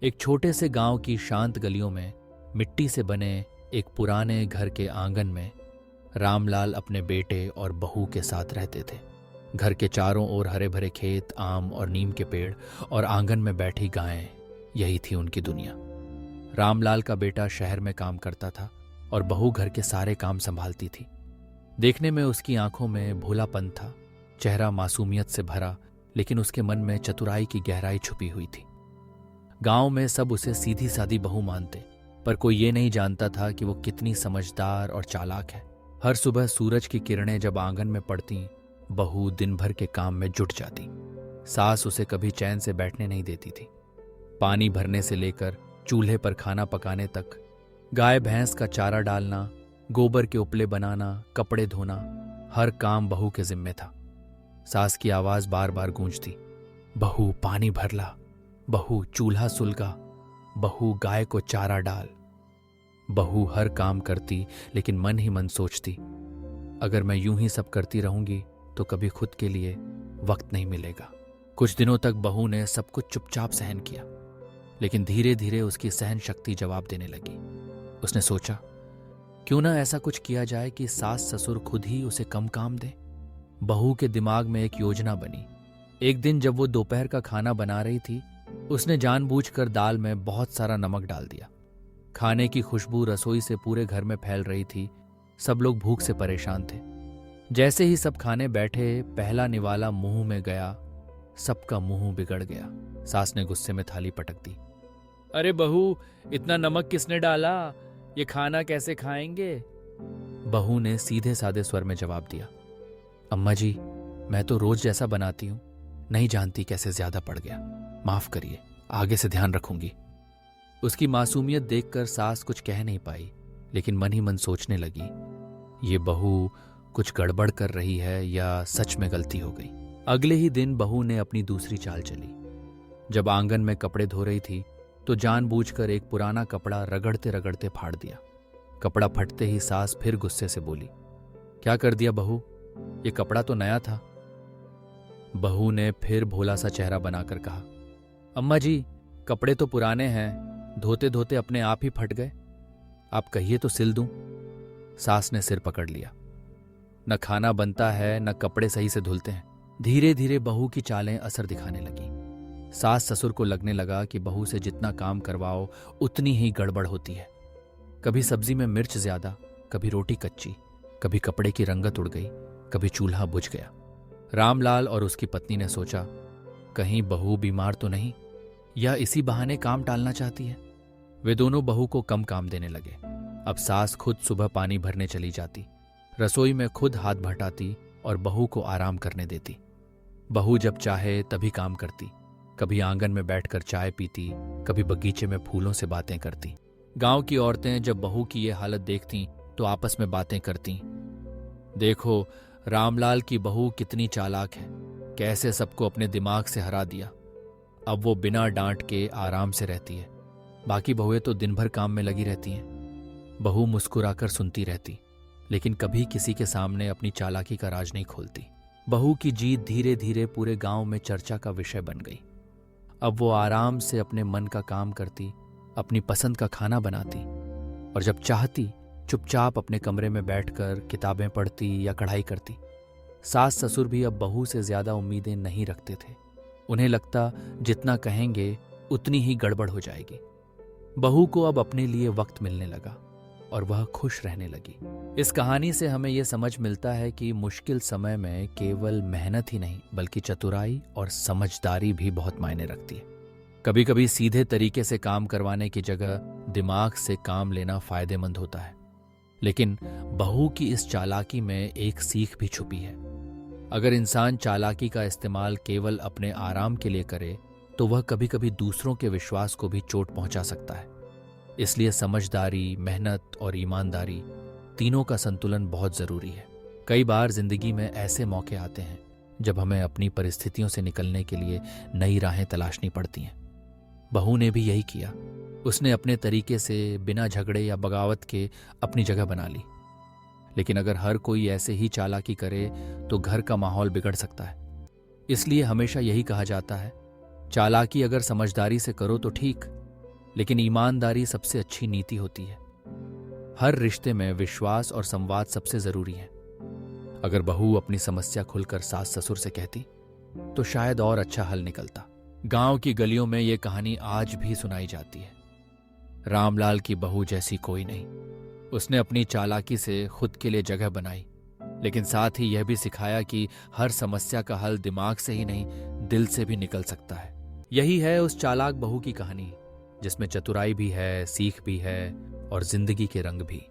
एक छोटे से गांव की शांत गलियों में मिट्टी से बने एक पुराने घर के आंगन में रामलाल अपने बेटे और बहू के साथ रहते थे। घर के चारों ओर हरे भरे खेत, आम और नीम के पेड़ और आंगन में बैठी गायें, यही थी उनकी दुनिया। रामलाल का बेटा शहर में काम करता था और बहू घर के सारे काम संभालती थी। देखने में उसकी आंखों में भोलापन था, चेहरा मासूमियत से भरा, लेकिन उसके मन में चतुराई की गहराई छुपी हुई थी। गांव में सब उसे सीधी सादी बहू मानते, पर कोई ये नहीं जानता था कि वो कितनी समझदार और चालाक है। हर सुबह सूरज की किरणें जब आंगन में पड़ती, बहू दिन भर के काम में जुट जाती। सास उसे कभी चैन से बैठने नहीं देती थी। पानी भरने से लेकर चूल्हे पर खाना पकाने तक, गाय भैंस का चारा डालना, गोबर के उपले बनाना, कपड़े धोना, हर काम बहू के जिम्मे था। सास की आवाज बार बार गूंजती, बहू पानी भर ला, बहू चूल्हा सुलगा, बहू गाय को चारा डाल। बहू हर काम करती, लेकिन मन ही मन सोचती, अगर मैं यूं ही सब करती रहूंगी तो कभी खुद के लिए वक्त नहीं मिलेगा। कुछ दिनों तक बहू ने सब कुछ चुपचाप सहन किया, लेकिन धीरे धीरे उसकी सहन शक्ति जवाब देने लगी। उसने सोचा, क्यों ना ऐसा कुछ किया जाए कि सास ससुर खुद ही उसे कम काम दें। बहू के दिमाग में एक योजना बनी। एक दिन जब वो दोपहर का खाना बना रही थी, उसने जानबूझकर दाल में बहुत सारा नमक डाल दिया। खाने की खुशबू रसोई से पूरे घर में फैल रही थी। सब लोग भूख से परेशान थे। जैसे ही सब खाने बैठे, पहला निवाला मुंह में गया, सबका मुंह बिगड़ गया। सास ने गुस्से में थाली पटक दी। अरे बहू, इतना नमक किसने डाला? ये खाना कैसे खाएंगे? बहू ने सीधे सादे स्वर में जवाब दिया, अम्मा जी, मैं तो रोज जैसा बनाती हूं, नहीं जानती कैसे ज्यादा पड़ गया, माफ करिए, आगे से ध्यान रखूंगी। उसकी मासूमियत देखकर सास कुछ कह नहीं पाई, लेकिन मन ही मन सोचने लगी, ये बहू कुछ गड़बड़ कर रही है या सच में गलती हो गई। अगले ही दिन बहू ने अपनी दूसरी चाल चली। जब आंगन में कपड़े धो रही थी तो जानबूझकर एक पुराना कपड़ा रगड़ते रगड़ते फाड़ दिया। कपड़ा फटते ही सास फिर गुस्से से बोली, क्या कर दिया बहू, ये कपड़ा तो नया था। बहू ने फिर भोला सा चेहरा बनाकर कहा, अम्मा जी, कपड़े तो पुराने हैं, धोते धोते अपने आप ही फट गए, आप कहिए तो सिल दूं। सास ने सिर पकड़ लिया, न खाना बनता है न कपड़े सही से धुलते हैं। धीरे धीरे बहू की चालें असर दिखाने लगी। सास ससुर को लगने लगा कि बहू से जितना काम करवाओ उतनी ही गड़बड़ होती है। कभी सब्जी में मिर्च ज्यादा, कभी रोटी कच्ची, कभी कपड़े की रंगत उड़ गई, कभी चूल्हा बुझ गया। रामलाल और उसकी पत्नी ने सोचा, कहीं बहू बीमार तो नहीं, या इसी बहाने काम टालना चाहती है। वे दोनों बहू को कम काम देने लगे। अब सास खुद सुबह पानी भरने चली जाती, रसोई में खुद हाथ बटाती और बहू को आराम करने देती। बहू जब चाहे तभी काम करती, कभी आंगन में बैठकर चाय पीती, कभी बगीचे में फूलों से बातें करती। गांव की औरतें जब बहू की ये हालत देखती तो आपस में बातें करती, देखो रामलाल की बहू कितनी चालाक है, कैसे सबको अपने दिमाग से हरा दिया। अब वो बिना डांट के आराम से रहती है, बाकी बहुएं तो दिन भर काम में लगी रहती हैं। बहू मुस्कुराकर सुनती रहती, लेकिन कभी किसी के सामने अपनी चालाकी का राज नहीं खोलती। बहू की जीत धीरे धीरे पूरे गांव में चर्चा का विषय बन गई। अब वो आराम से अपने मन का काम करती, अपनी पसंद का खाना बनाती और जब चाहती चुपचाप अपने कमरे में बैठकर किताबें पढ़ती या कढ़ाई करती। सास ससुर भी अब बहू से ज्यादा उम्मीदें नहीं रखते थे। उन्हें लगता जितना कहेंगे उतनी ही गड़बड़ हो जाएगी। बहू को अब अपने लिए वक्त मिलने लगा और वह खुश रहने लगी। इस कहानी से हमें यह समझ मिलता है कि मुश्किल समय में केवल मेहनत ही नहीं बल्कि चतुराई और समझदारी भी बहुत मायने रखती है। कभी कभी सीधे तरीके से काम करवाने की जगह दिमाग से काम लेना फायदेमंद होता है। लेकिन बहू की इस चालाकी में एक सीख भी छुपी है। अगर इंसान चालाकी का इस्तेमाल केवल अपने आराम के लिए करे तो वह कभी कभी दूसरों के विश्वास को भी चोट पहुंचा सकता है। इसलिए समझदारी, मेहनत और ईमानदारी तीनों का संतुलन बहुत जरूरी है। कई बार जिंदगी में ऐसे मौके आते हैं जब हमें अपनी परिस्थितियों से निकलने के लिए नई राहें तलाशनी पड़ती हैं। बहू ने भी यही किया। उसने अपने तरीके से बिना झगड़े या बगावत के अपनी जगह बना ली। लेकिन अगर हर कोई ऐसे ही चालाकी करे तो घर का माहौल बिगड़ सकता है। इसलिए हमेशा यही कहा जाता है, चालाकी अगर समझदारी से करो तो ठीक, लेकिन ईमानदारी सबसे अच्छी नीति होती है। हर रिश्ते में विश्वास और संवाद सबसे जरूरी है। अगर बहू अपनी समस्या खुलकर सास ससुर से कहती तो शायद और अच्छा हल निकलता। गांव की गलियों में ये कहानी आज भी सुनाई जाती है। रामलाल की बहू जैसी कोई नहीं। उसने अपनी चालाकी से खुद के लिए जगह बनाई, लेकिन साथ ही यह भी सिखाया कि हर समस्या का हल दिमाग से ही नहीं, दिल से भी निकल सकता है। यही है उस चालाक बहू की कहानी, जिसमें चतुराई भी है, सीख भी है और जिंदगी के रंग भी।